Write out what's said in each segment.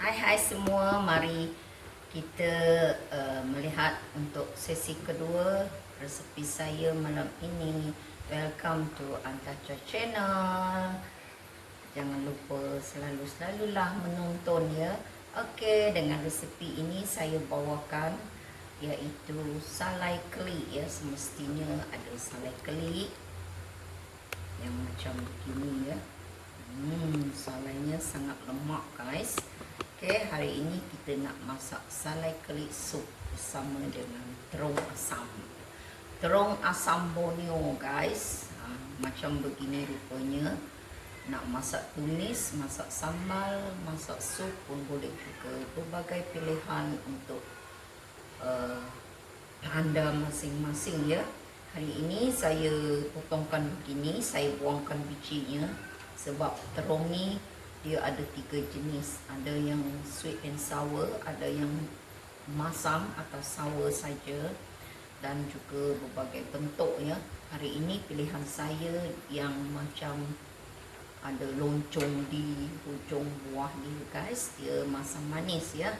Hai semua, mari kita melihat untuk sesi kedua resepi saya malam ini. Welcome to Antacha Channel. Jangan lupa selalulah menonton ya. Okey, dengan resepi ini saya bawakan iaitu salai kelik ya. Semestinya ada salai kelik yang macam begini ya. Salainya sangat lemak guys. Okey, hari ini kita nak masak salai kelik sup bersama dengan terung asam. Terung asam Borneo guys. Macam begini rupanya. Nak masak tumis, masak sambal, masak sup pun boleh juga. Berbagai pilihan untuk anda masing-masing ya. Hari ini saya potongkan begini, saya buangkan bijinya. Sebab terung ni dia ada 3 jenis. Ada yang sweet and sour, ada yang masam atau sour saja, dan juga berbagai bentuk ya. Hari ini pilihan saya yang macam ada loncong di hujung buah dia guys. Dia masam manis ya.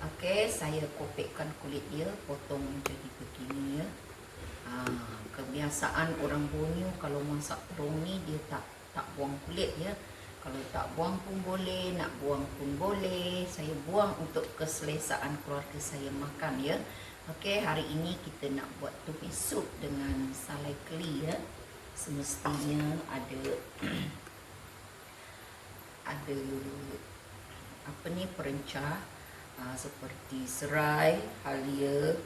Okey, saya kopekkan kulit dia, potong jadi begini ya. Kebiasaan orang Borneo kalau masak terung ni dia tak buang kulit ya. Kalau tak buang pun boleh, nak buang pun boleh. Saya buang untuk keselesaan keluarga saya makan ya. Okey, hari ini kita nak buat tumis sup dengan salai kelik ya. Semestinya ada apa ni, perencah seperti serai, halia,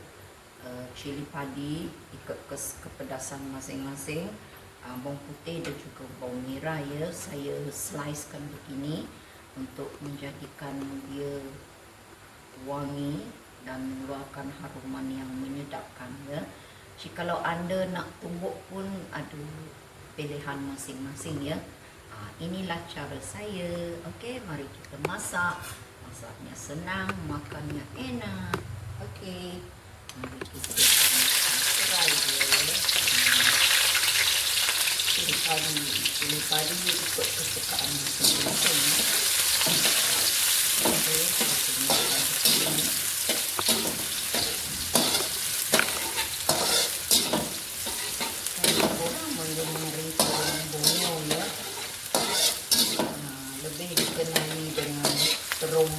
cili padi, ikut kepedasan masing-masing. Bawang putih dan juga bawang merah ya. Saya slicekan begini untuk menjadikan dia wangi dan mengeluarkan haruman yang menyedapkan ya. Jikalau anda nak tumbuk pun ada pilihan masing-masing ya. Inilah cara saya. Okey, mari kita masak. Masaknya senang, makannya enak. Okey, mari kita serai dia. Cili padi ikut kesukaan masing-masing. Okey, orang mengenali terung Borneo ya. Lebih dikenali dengan terung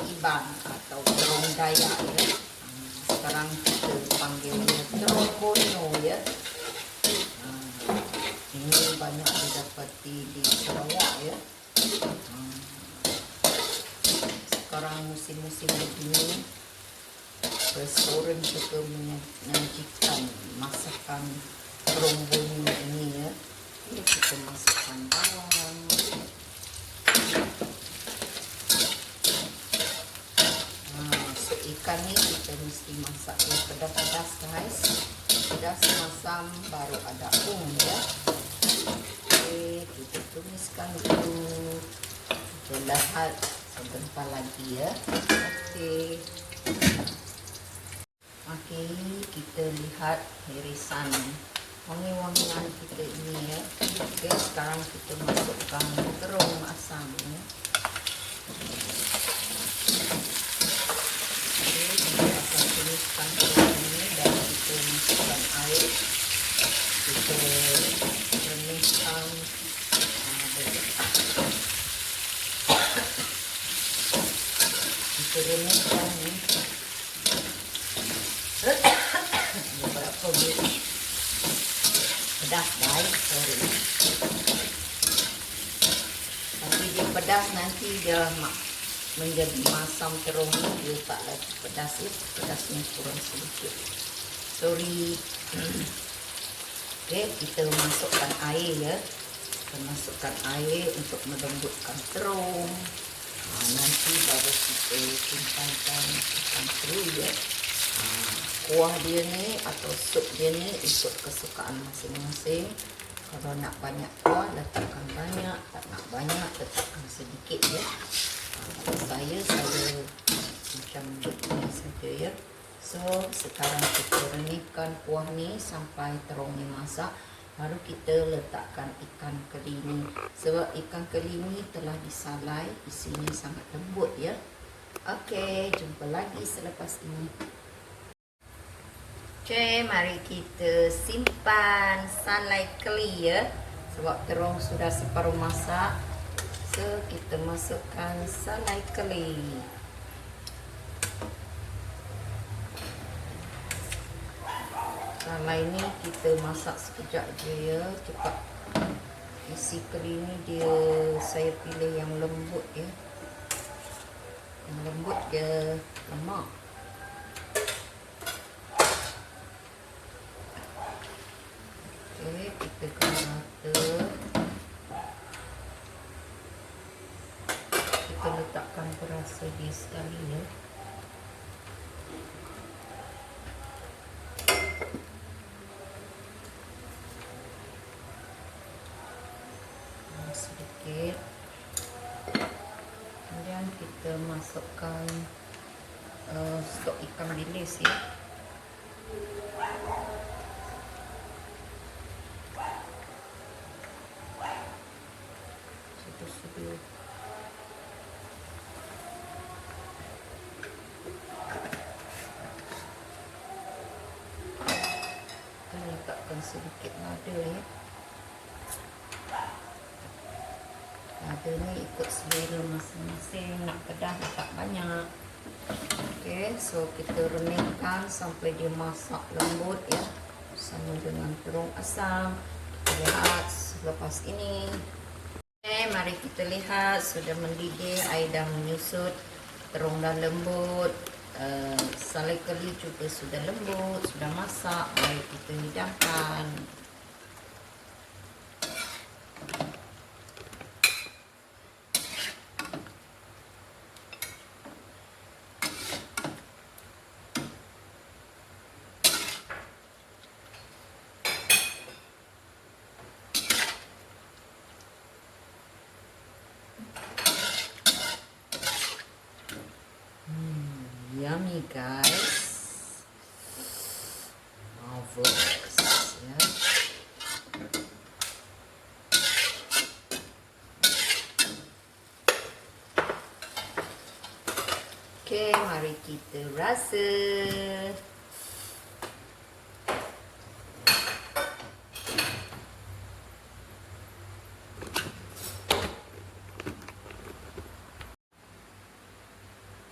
Iban atau terung Dayak ya. Sekarang kita panggilnya terung Borneo ya. Ini banyak didapati di Sarawak ya. Sekarang musim-musim begini, restoran juga menyajikan masakan terung Borneo ini ya. Ini kita masukkan bawang. Sup ikan ni kita mesti masak yang pedas-pedas guys. Pedas, masam, baru ada ya. Okey, kita tumiskan dulu. Kita lihat sebentar lagi ya. Okey, kita lihat irisan wangi-wangian kita ini ya. Okey, sekarang kita masukkan terung asam ya. Okey, kita akan tumiskan terung ini dan kita masukkan air. Kita remiskan ni beberapa minit. Pedas guys, sorry. Tapi dia pedas nanti dia menjadi masam terung ni, dia tak lagi pedas ya. Pedasnya kurang sedikit, sorry. Okey, kita masukkan air ya. Kita masukkan air untuk melembutkan terung. Nanti baru kita simpankan ikan teri ya. Kuah dia ni atau sup dia ni ikut kesukaan masing-masing. Kalau nak banyak kuah, letakkan banyak. Tak nak banyak, letakkan sedikit ya. Saya macam begini saja ya. So, sekarang kita renihkan kuah ni sampai terung ni masak. Baru kita letakkan ikan keli ni. Sebab ikan keli ni telah disalai, isinya sangat lembut ya. Okey, jumpa lagi selepas ini. Okey, mari kita simpan salai keli ya. Sebab terung sudah separuh masak. So, kita masukkan salai keli. Salai ni kita masak sekejap je ya, cepat. Isi keli ni dia saya pilih yang lembut ya. Yang lembut je lemak. Okey, kita kena rata. Kita letakkan perasa dia sekali ya. Sedikit. Kemudian kita masukkan stok ikan bilis ya. Sedu-sedu. Kita letakkan sedikit lada ya. Lada ni ikut selera masing-masing, nak pedas tak banyak. Okey, so kita reningkan sampai dia masak lembut ya, sama dengan terung asam. Kita lihat selepas ini. Okey, mari kita lihat sudah mendidih, air dah menyusut, terung dah lembut, salai keli juga sudah lembut, sudah masak. Mari kita hidangkan. Yummy guys, marvelous ya. Okey, mari kita rasa.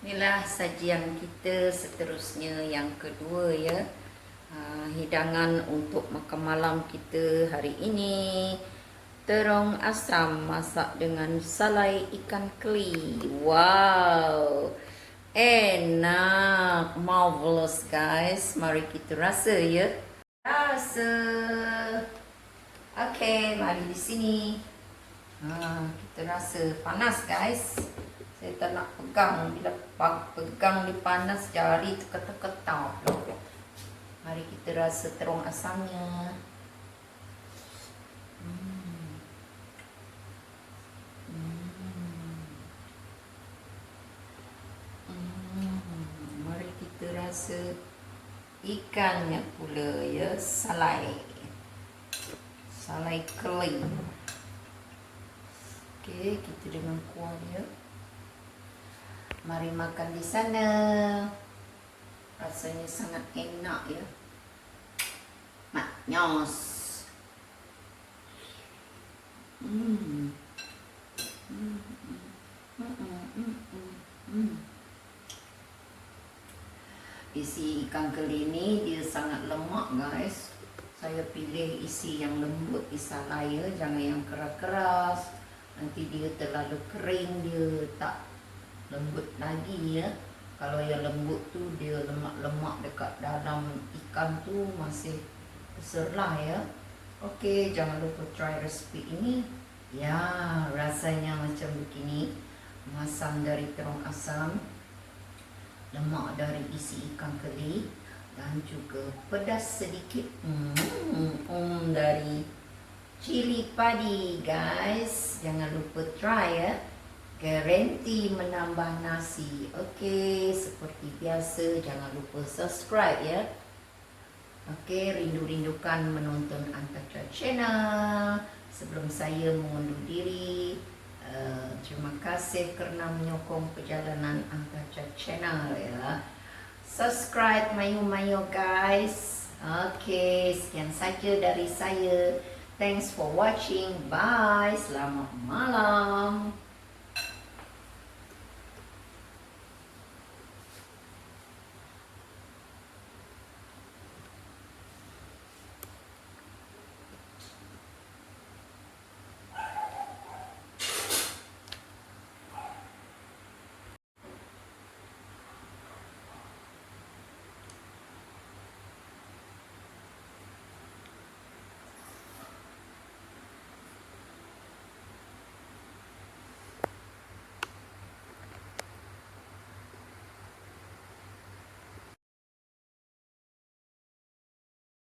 Inilah sajian kita seterusnya yang kedua ya. Hidangan untuk makan malam kita hari ini, terung asam masak dengan salai ikan keli. Wow, enak, marvelous guys. Mari kita rasa ya. Rasa. Okey, mari di sini. Kita rasa panas guys. Saya tak nak pegang. Bila pegang dia panas, jari terketar-ketar. Mari kita rasa terung asamnya. Mari kita rasa ikannya pula ya, salai. Salai keli. Okey, kita dengan kuah dia. Mari makan di sana. Rasanya sangat enak ya. Maknyos. Isi ikan keli ini dia sangat lemak guys. Saya pilih isi yang lembut di salai ya, jangan yang keras-keras. Nanti dia terlalu kering, dia tak lembut lagi ya. Kalau yang lembut tu dia lemak-lemak dekat dalam ikan tu masih terserlah ya. Okey, jangan lupa try resipi ini. Ya, rasanya macam begini. Masam dari terung asam, lemak dari isi ikan keli, dan juga pedas sedikit dari cili padi guys. Jangan lupa try ya. Garanti menambah nasi. Okey, seperti biasa jangan lupa subscribe ya. Okey, rindu-rindukan menonton Antacha Channel. Sebelum saya mengundur diri, terima kasih kerana menyokong perjalanan Antacha Channel ya. Subscribe mayu-mayu guys. Okey, sekian saja dari saya. Thanks for watching. Bye. Selamat malam.